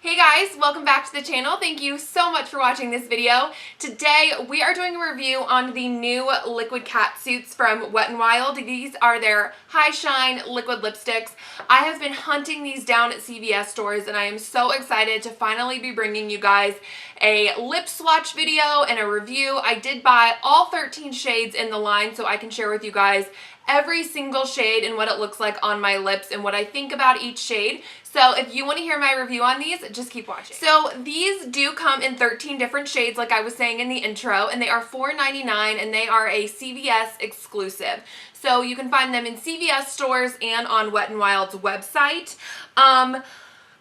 Hey guys, welcome back to the channel. Thank you so much for watching this video. Today we are doing a review on the new liquid catsuits from Wet n Wild. These are their high shine liquid lipsticks. I have been hunting these down at CVS stores and I am so excited to finally be bringing you guys a lip swatch video and a review. I did buy all 13 shades in the line so I can share with you guys every single shade and what it looks like on my lips and what I think about each shade. So if you want to hear my review on these, just keep watching. So these do come in 13 different shades like I was saying in the intro, and they are $4.99 and they are a CVS exclusive. So you can find them in CVS stores and on Wet n Wild's website.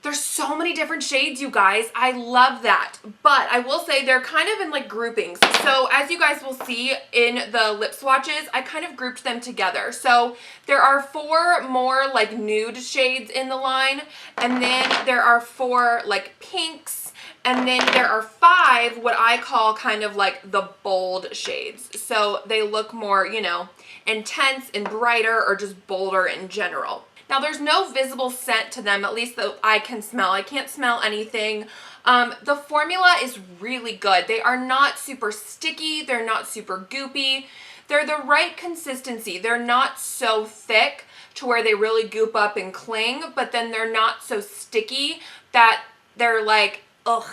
There's so many different shades, you guys. I love that. But I will say they're kind of in like groupings. So as you guys will see in the lip swatches, I kind of grouped them together. So there are 4 more like nude shades in the line. And then there are 4 like pinks. And then there are 5 what I call kind of like the bold shades. So they look more, you know, intense and brighter or just bolder in general. Now, there's no visible scent to them, at least that I can smell. I can't smell anything. The formula is really good. They are not super sticky. They're not super goopy. They're the right consistency. They're not so thick to where they really goop up and cling, but then they're not so sticky that they're like, ugh,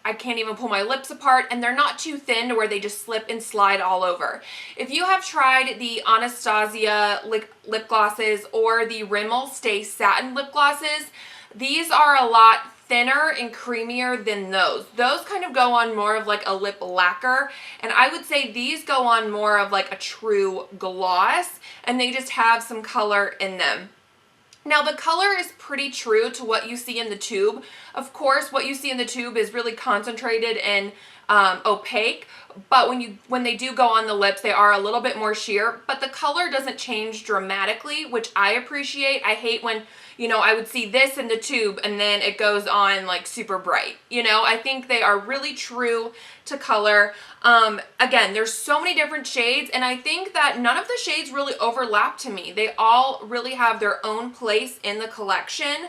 I can't even pull my lips apart, and they're not too thin to where they just slip and slide all over. If you have tried the Anastasia lip glosses or the Rimmel Stay Satin lip glosses, these are a lot thinner and creamier than those. Those kind of go on more of like a lip lacquer, and I would say these go on more of like a true gloss, and they just have some color in them. Now, the color is pretty true to what you see in the tube. Of course, what you see in the tube is really concentrated and opaque, but when they do go on the lips, they are a little bit more sheer, but the color doesn't change dramatically, which I appreciate. I hate when, you know, I would see this in the tube and then it goes on like super bright. You know, I think they are really true to color. Again, there's so many different shades, and I think that none of the shades really overlap to me. They all really have their own place in the collection.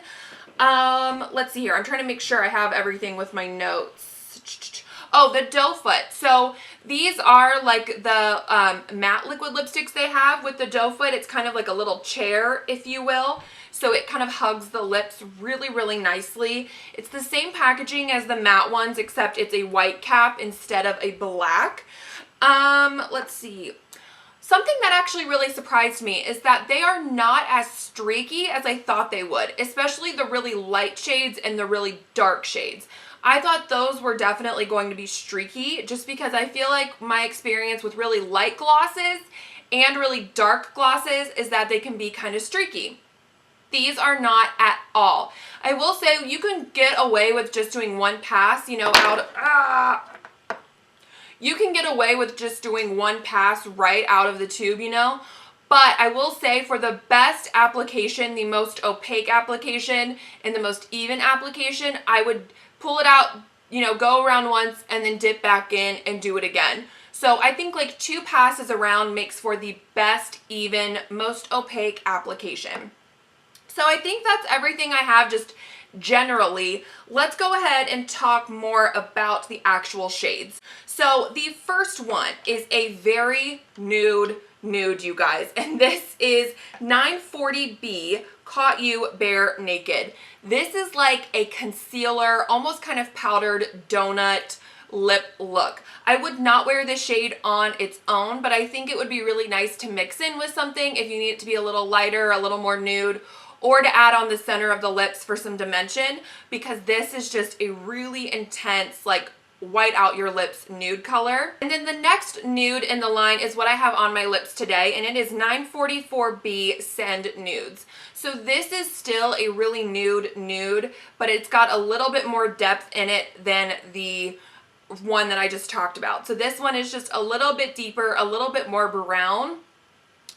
Let's see here. I'm trying to make sure I have everything with my notes. Oh, the doe foot. So these are like the matte liquid lipsticks they have with the doe foot. It's kind of like a little chair, if you will. So it kind of hugs the lips really, really nicely. It's the same packaging as the matte ones, except it's a white cap instead of a black. Let's see. Something that actually really surprised me is that they are not as streaky as I thought they would, especially the really light shades and the really dark shades. I thought those were definitely going to be streaky just because I feel like my experience with really light glosses and really dark glosses is that they can be kind of streaky. These are not at all. I will say you can get away with just doing one pass, you know, you can get away with just doing one pass right out of the tube, you know. But I will say for the best application, the most opaque application, and the most even application, I would pull it out, you know, go around once and then dip back in and do it again. So I think like 2 passes around makes for the best, even, most opaque application. So I think that's everything I have just generally. Let's go ahead and talk more about the actual shades. So the first one is a very nude, you guys, and this is 940B Caught You Bare Naked. This is like a concealer, almost kind of powdered donut lip look. I would not wear this shade on its own, but I think it would be really nice to mix in with something if you need it to be a little lighter, a little more nude, or to add on the center of the lips for some dimension, because this is just a really intense, like, white out your lips nude color. And then the next nude in the line is what I have on my lips today, and it is 944B Send Nudes. So this is still a really nude, but it's got a little bit more depth in it than the one that I just talked about. So this one is just a little bit deeper, a little bit more brown,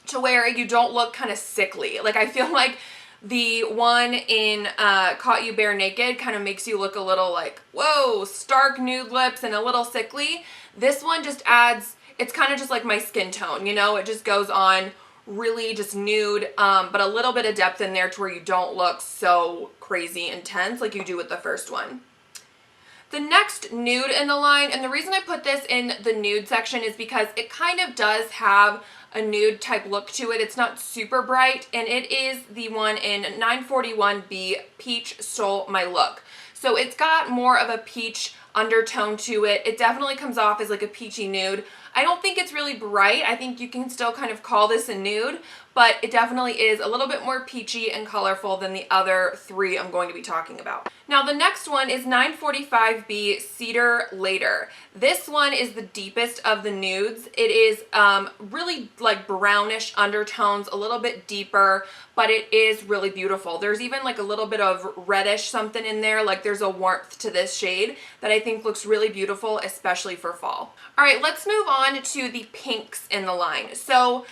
to where you don't look kind of sickly. Like, I feel like the one in Caught You Bare Naked kind of makes you look a little like, whoa, stark nude lips and a little sickly. This one just adds, it's kind of just like my skin tone, you know, it just goes on really just nude, but a little bit of depth in there to where you don't look so crazy intense like you do with the first one. The next nude in the line, and the reason I put this in the nude section is because it kind of does have a nude type look to it. It's not super bright, and it is the one in 941B, Peach Stole My Look. So it's got more of a peach undertone to it. It definitely comes off as like a peachy nude. I don't think it's really bright. I think you can still kind of call this a nude, but it definitely is a little bit more peachy and colorful than the other three I'm going to be talking about. Now the next one is 945B Cedar Later. This one is the deepest of the nudes. It is really like brownish undertones, a little bit deeper, but it is really beautiful. There's even like a little bit of reddish something in there, like there's a warmth to this shade that I think looks really beautiful, especially for fall. All right, let's move on to the pinks in the line. So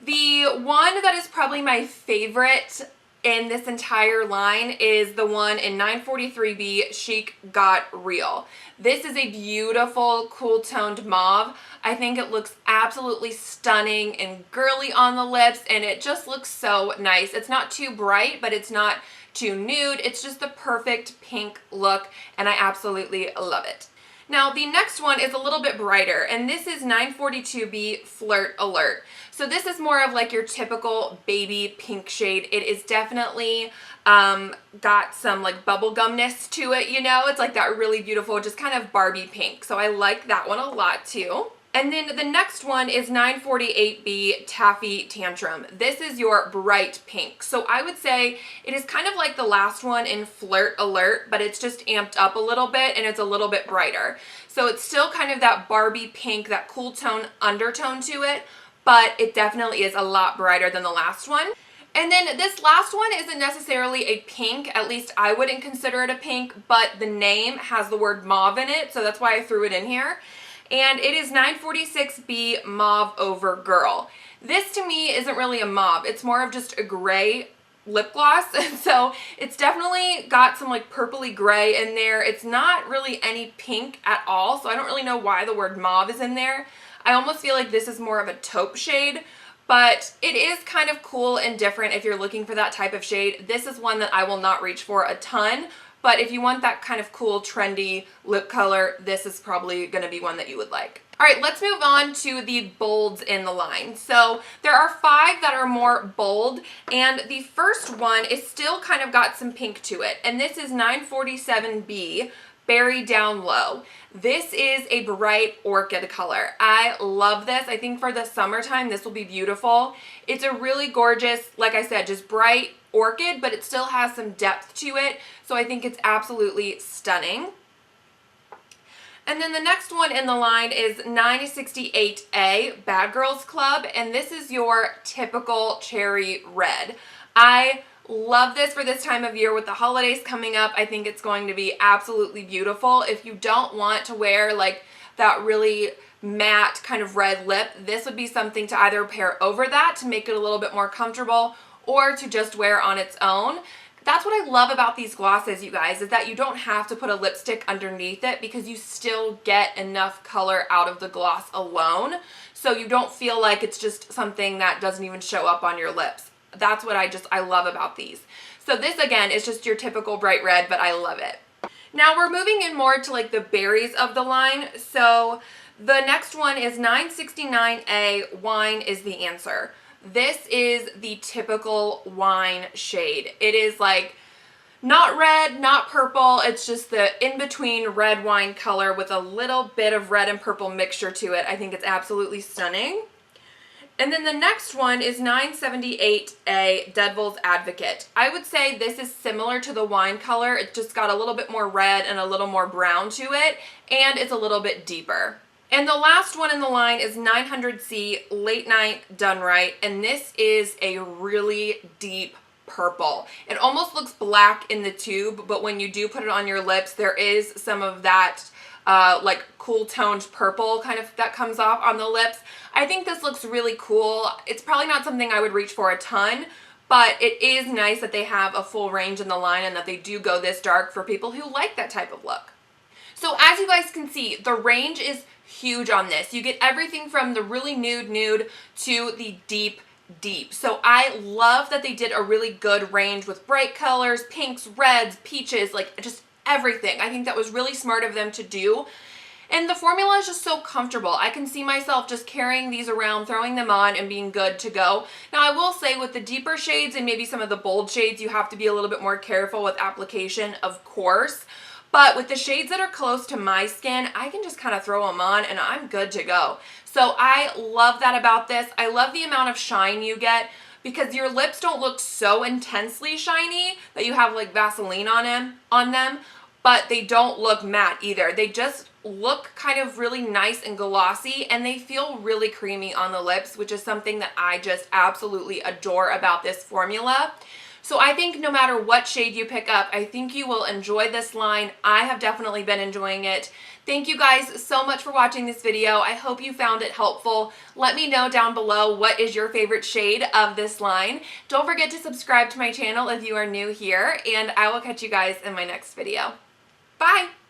the one that is probably my favorite in this entire line is the one in 943B Chic Got Real. This is a beautiful, cool toned mauve. I think it looks absolutely stunning and girly on the lips, and it just looks so nice. It's not too bright, but it's not too nude. It's just the perfect pink look, and I absolutely love it. Now the next one is a little bit brighter, and this is 942B Flirt Alert. So this is more of like your typical baby pink shade. It is definitely got some like bubblegumness to it, you know? It's like that really beautiful, just kind of Barbie pink. So I like that one a lot too. And then the next one is 948B Taffy Tantrum. This is your bright pink. So I would say it is kind of like the last one in Flirt Alert, but it's just amped up a little bit and it's a little bit brighter. So it's still kind of that Barbie pink, that cool tone undertone to it, but it definitely is a lot brighter than the last one. And then this last one isn't necessarily a pink, at least I wouldn't consider it a pink, but the name has the word mauve in it, so that's why I threw it in here. And it is 946B Mauve Over Girl. This to me isn't really a mauve, it's more of just a gray lip gloss, and so it's definitely got some like purpley gray in there. It's not really any pink at all, so I don't really know why the word mauve is in there. I almost feel like this is more of a taupe shade, but it is kind of cool and different if you're looking for that type of shade. This is one that I will not reach for a ton, but if you want that kind of cool, trendy lip color, this is probably going to be one that you would like. All right, let's move on to the bolds in the line. So there are 5 that are more bold, and the first one is still kind of got some pink to it, and this is 947B Berry Down Low. This is a bright orchid color. I love this. I think for the summertime, this will be beautiful. It's a really gorgeous, like I said, just bright orchid, but it still has some depth to it, so I think it's absolutely stunning. And then the next one in the line is 968A Bad Girls Club, and this is your typical cherry red. I love this for this time of year with the holidays coming up. I think it's going to be absolutely beautiful. If you don't want to wear like that really matte kind of red lip, this would be something to either pair over that to make it a little bit more comfortable or to just wear on its own. That's what I love about these glosses, you guys, is that you don't have to put a lipstick underneath it because you still get enough color out of the gloss alone. So you don't feel like it's just something that doesn't even show up on your lips. That's what I love about these. So this again is just your typical bright red, but I love it. Now we're moving in more to like the berries of the line. So the next one is 969A Wine is the Answer. This is the typical wine shade. It is like not red, not purple. It's just the in-between red wine color with a little bit of red and purple mixture to it. I think it's absolutely stunning. And then the next one is 978A Devil's Advocate. I would say this is similar to the wine color. It just got a little bit more red and a little more brown to it, and it's a little bit deeper. And the last one in the line is 900C Late Night Done Right, and this is a really deep purple. It almost looks black in the tube, but when you do put it on your lips, there is some of that like cool toned purple kind of that comes off on the lips. I think this looks really cool. It's probably not something I would reach for a ton, but it is nice that they have a full range in the line and that they do go this dark for people who like that type of look. So as you guys can see, the range is huge on this. You get everything from the really nude to the deep deep. So I love that they did a really good range with bright colors, pinks, reds, peaches, like just everything. I think that was really smart of them to do. And the formula is just so comfortable. I can see myself just carrying these around, throwing them on, and being good to go. Now, I will say with the deeper shades and maybe some of the bold shades, you have to be a little bit more careful with application, of course. But with the shades that are close to my skin, I can just kind of throw them on and I'm good to go. So I love that about this. I love the amount of shine you get because your lips don't look so intensely shiny that you have like Vaseline on them, but they don't look matte either. They just look kind of really nice and glossy, and they feel really creamy on the lips, which is something that I just absolutely adore about this formula. So I think no matter what shade you pick up, I think you will enjoy this line. I have definitely been enjoying it. Thank you guys so much for watching this video. I hope you found it helpful. Let me know down below what is your favorite shade of this line. Don't forget to subscribe to my channel if you are new here, and I will catch you guys in my next video. Bye!